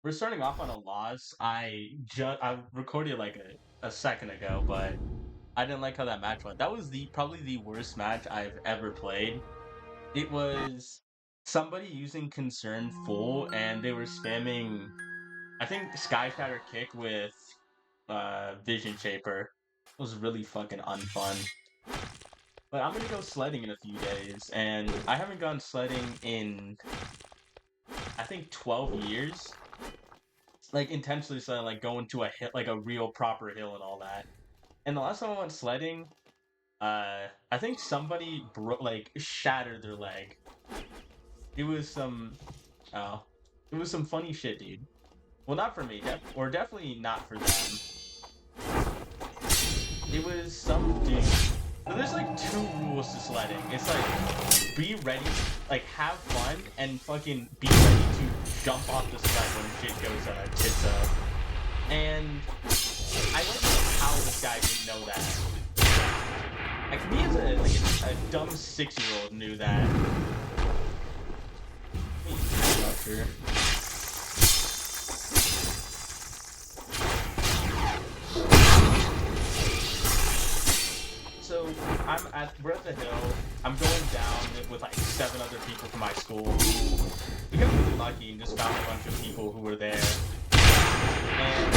We're starting off on a loss. I recorded like a second ago, but I didn't like how that match went. That was the probably the worst match I've ever played. It was somebody using concern full, and they were spamming. I think Sky Shatter kick with Vision Shaper. It was really fucking unfun. But I'm gonna go sledding in a few days, and I haven't gone sledding in I think 12 years. Like intentionally sledding, like going to a hill, like a real proper hill and all that. And the last time I went sledding, I think somebody like shattered their leg. It was some, oh, it was some funny shit, dude. Well, not for me, or definitely not for them. It was some dude. So there's like two rules to sledding. It's like be ready, like have fun, and fucking be ready to jump off the sled when shit goes tits up. And I don't know how this guy didn't know that. Like me as a dumb 6-year-old knew that. So we're at the hill. I'm going down with like 7 other people from my school. We got really lucky and just found a bunch of people who were there. And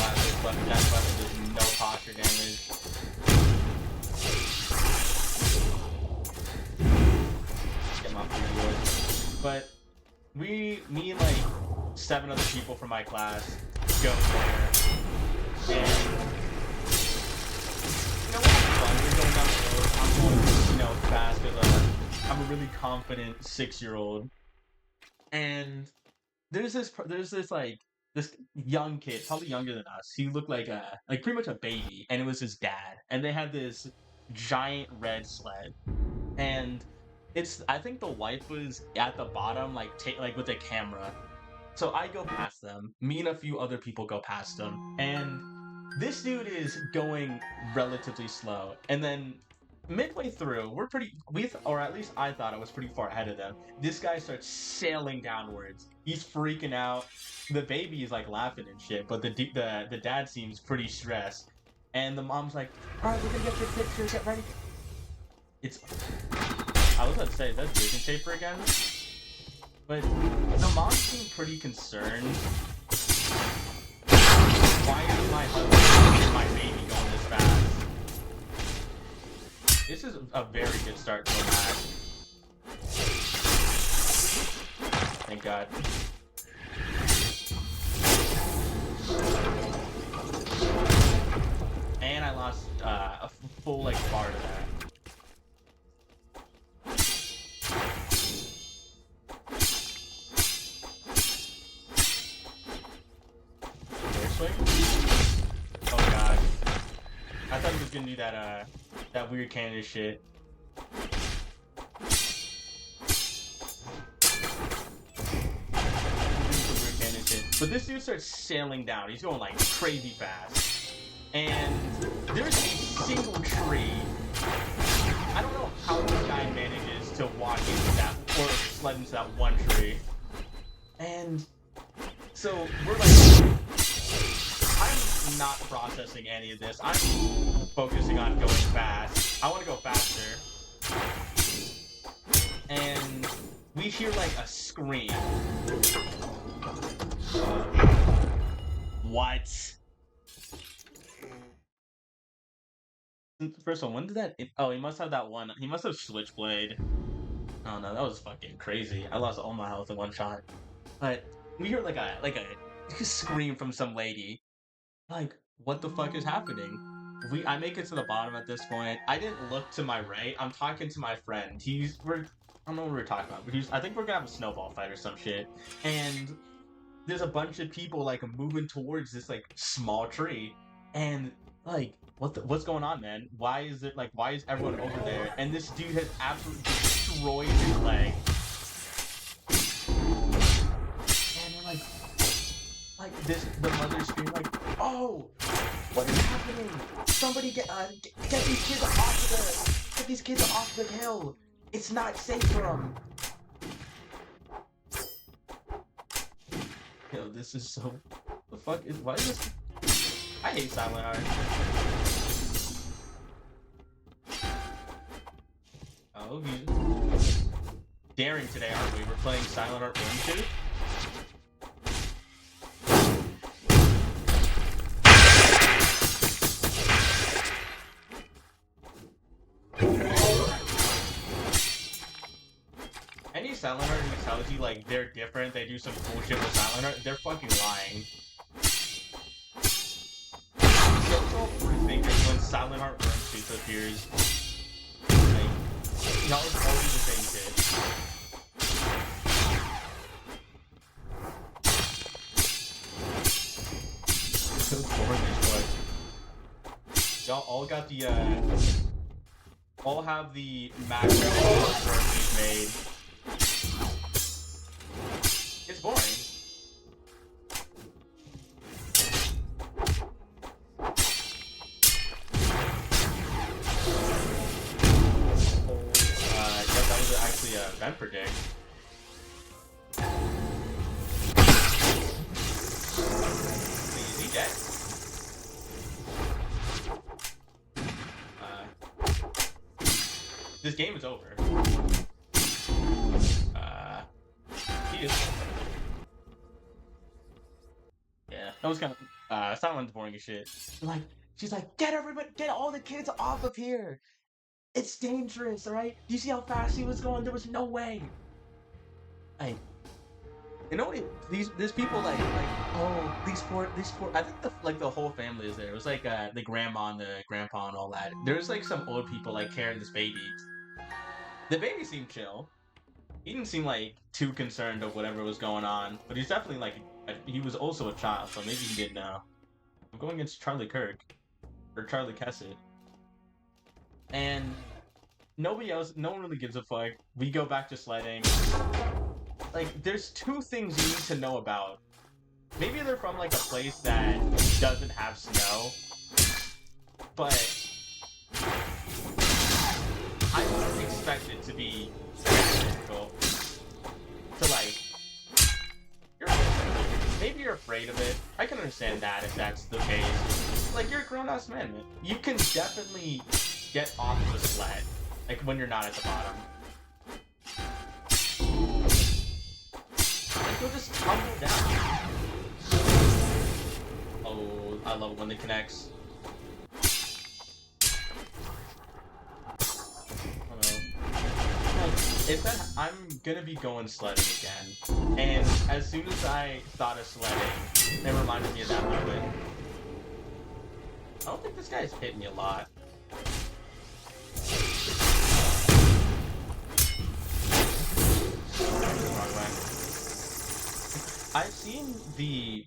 that weapon does no posture damage. Get my food. But me and like 7 other people from my class go there, and you know what's fun? We're going down the road. I'm going, fast because I'm a really confident 6-year-old, and there's this like this young kid, probably younger than us. He looked like pretty much a baby, and it was his dad, and they had this giant red sled, and I think the wife was at the bottom, like with a camera. So I go past them. Me and a few other people go past them, and this dude is going relatively slow. And then midway through, or at least I thought I was pretty far ahead of them. This guy starts sailing downwards. He's freaking out. The baby is like laughing and shit, but the dad seems pretty stressed. And the mom's like, "All right, we're gonna get your picture. Get ready." I was about to say, is that Vision Shaper again? But the mom seemed pretty concerned. Why is my husband and my baby going this fast? This is a very good start to a match. Thank God. And I lost a full bar to that. Oh god. I thought he was gonna do that weird Canada shit. But this dude starts sailing down. He's going like crazy fast. And there's a single tree. I don't know how this guy manages to walk into that or sled into that one tree. And so we're like, I'm not processing any of this. I'm focusing on going fast. I want to go faster. And we hear like a scream. What? First of all, when did that? Oh, he must have that one. He must have Switchblade. Oh no, that was fucking crazy. I lost all my health in one shot. But we hear like a scream from some lady. Like, what the fuck is happening? I make it to the bottom at this point. I didn't look to my right. I'm talking to my friend. I don't know what we're talking about, but I think we're gonna have a snowball fight or some shit. And there's a bunch of people like moving towards this like small tree, and like, what's going on, man? Why is everyone over there? And this dude has absolutely destroyed his leg. And we're like the mother screamed like, "Oh, what is happening? Somebody get these kids off the hill!" It's not safe for him. Yo, this is so... The fuck is... Why is this... I hate Silent Art. Oh, he's... Daring today, aren't we? We're playing Silent Art 1 2. Any Silent Art who tells you, like, they're different, they do some cool shit with Silent Art, they're fucking lying. So thinkers when Silent Art Burn Suit appears. Like, y'all always the same shit. Y'all all got the, all have the macro work made. It's boring. Yeah, that was actually a vent predict. Is he dead? This game is over. He is. Yeah, that was kind of. Silent's boring as shit. Like, she's like, get all the kids off of here. It's dangerous, alright? Do you see how fast he was going? There was no way. Like, you know what? These people like, oh, these poor. I think the whole family is there. It was like the grandma and the grandpa and all that. There's like some old people like carrying this baby. The baby seemed chill. He didn't seem like too concerned of whatever was going on, but he's definitely like he was also a child, so maybe he didn't know. I'm going against Charlie Kirk or Charlie Kessett, and no one really gives a fuck. We go back to sledding. Like, there's two things you need to know about. Maybe they're from like a place that doesn't have snow, but I wouldn't expect it to be difficult. To like, maybe you're afraid of it. I can understand that if that's the case. Like, you're a grown-ass man. You can definitely get off the sled, like when you're not at the bottom. Like, you'll just tumble down. Oh, I love it when it connects. I'm gonna be going sledding again, and as soon as I thought of sledding, it reminded me of that moment. I don't think this guy's hit me a lot.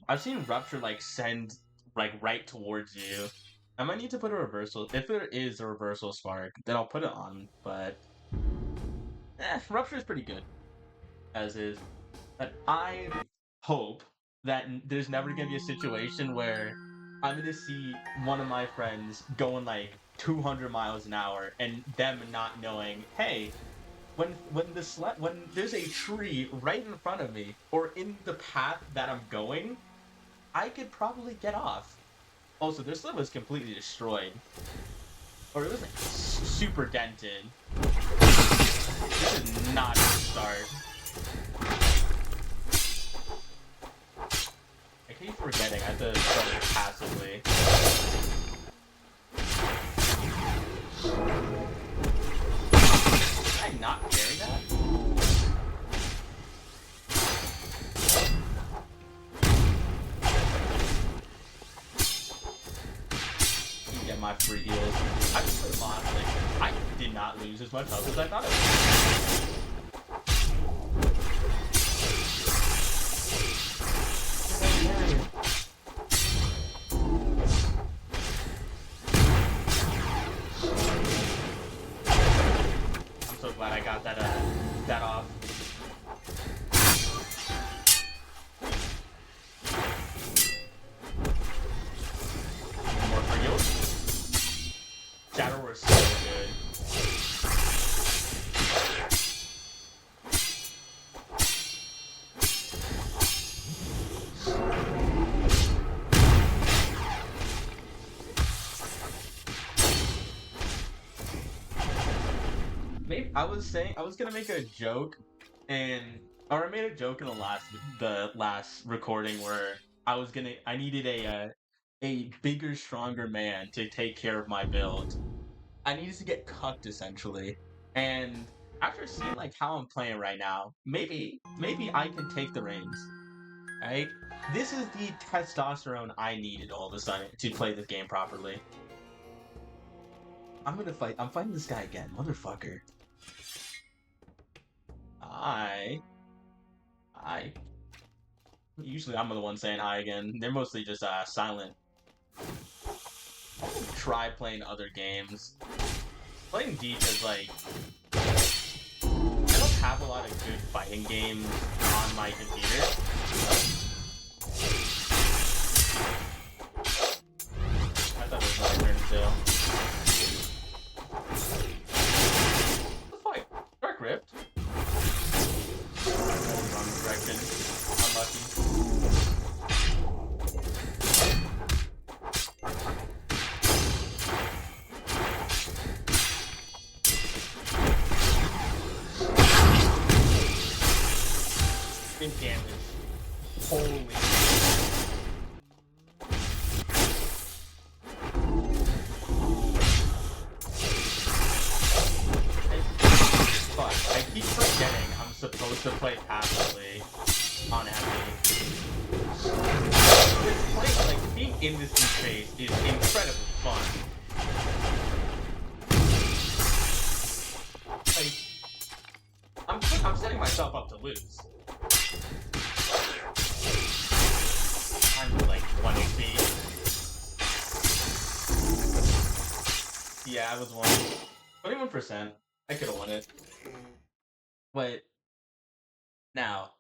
I've seen Rupture like send like right towards you. I might need to put a reversal. If there is a reversal spark, then I'll put it on, but Rupture is pretty good, as is. But I hope that there's never gonna be a situation where I'm gonna see one of my friends going like 200 miles an hour and them not knowing, hey, when there's a tree right in front of me or in the path that I'm going, I could probably get off. Also, their sled was completely destroyed, or it was like super dented. This is not a good start. I keep forgetting I have to start it passively. Did I not carry that? You get my free heals. I just put honestly, I did not lose as much health as I thought I would. I'm so glad I got that off. More for you. Shadow was so good. maybe I was saying I was gonna make a joke, and or I made a joke in the last recording where I needed a bigger, stronger man to take care of my build. I needed to get cucked essentially, and after seeing like how I'm playing right now, maybe I can take the reins. Right? This is the testosterone I needed all of a sudden to play this game properly. I'm gonna fight. I'm fighting this guy again, motherfucker. I. Usually I'm the one saying hi again. They're mostly just silent. Try playing other games. Playing Deep is like I don't have a lot of good fighting games on my computer. I thought it was my turn still. What the fuck? Dark Rift? Wrong direction. Unlucky. Big damage. Holy. Fuck, I keep forgetting I'm supposed to play passively on heavy. Like, being in this space is incredibly fun. Like, I'm setting myself up to lose. I'm like 1 HP. Yeah, I was 21%. I could have won it. But now,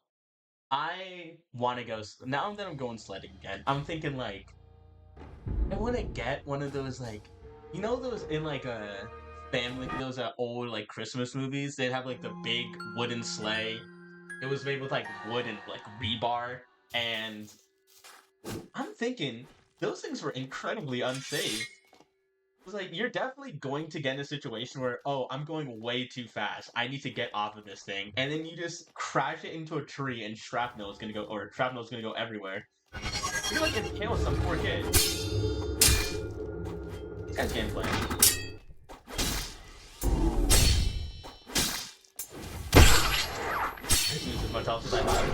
I want to go. Now that I'm going sledding again, I'm thinking like, I want to get one of those like, you know, those in like a family, those old like Christmas movies. They'd have like the big wooden sleigh. It was made with like wood and like rebar, and I'm thinking those things were incredibly unsafe. It was like, you're definitely going to get in a situation where, oh, I'm going way too fast. I need to get off of this thing. And then you just crash it into a tree and shrapnel is gonna go everywhere. You're like impale some poor kid. This guy's gameplay. This is as much health as I thought.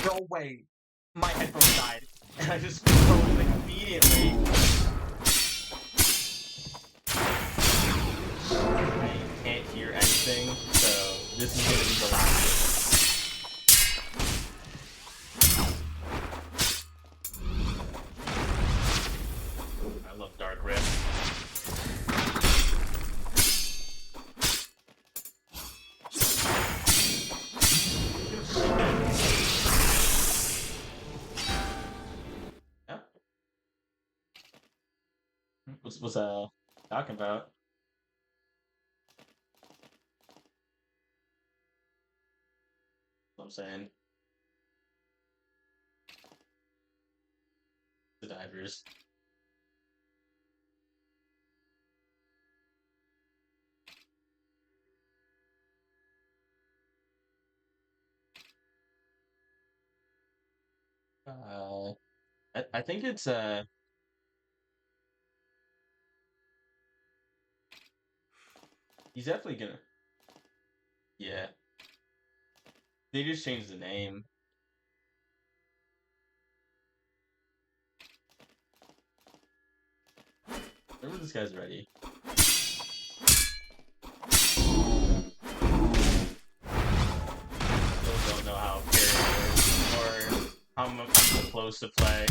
No way. My headphones died. And I just froze immediately. I can't hear anything, so this is gonna be the last one. I love Dark Rift. What's talking about? What I'm saying. The divers. I think it's he's definitely gonna. Yeah. They just changed the name. Remember this guy's ready. Still don't know how parry works or how I'm supposed to play.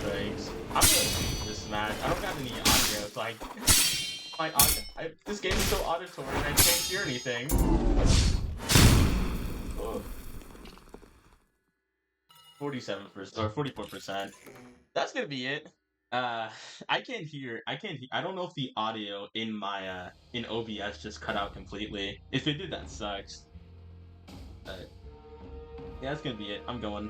Thanks. I'm gonna lose this match. I don't got any audio, so this game is so auditory and I can't hear anything. Oh. 47% or 44%. That's gonna be it. Uh, I can't hear. I don't know if the audio in my in OBS just cut out completely. If it did, that sucks. But yeah, that's gonna be it. I'm going.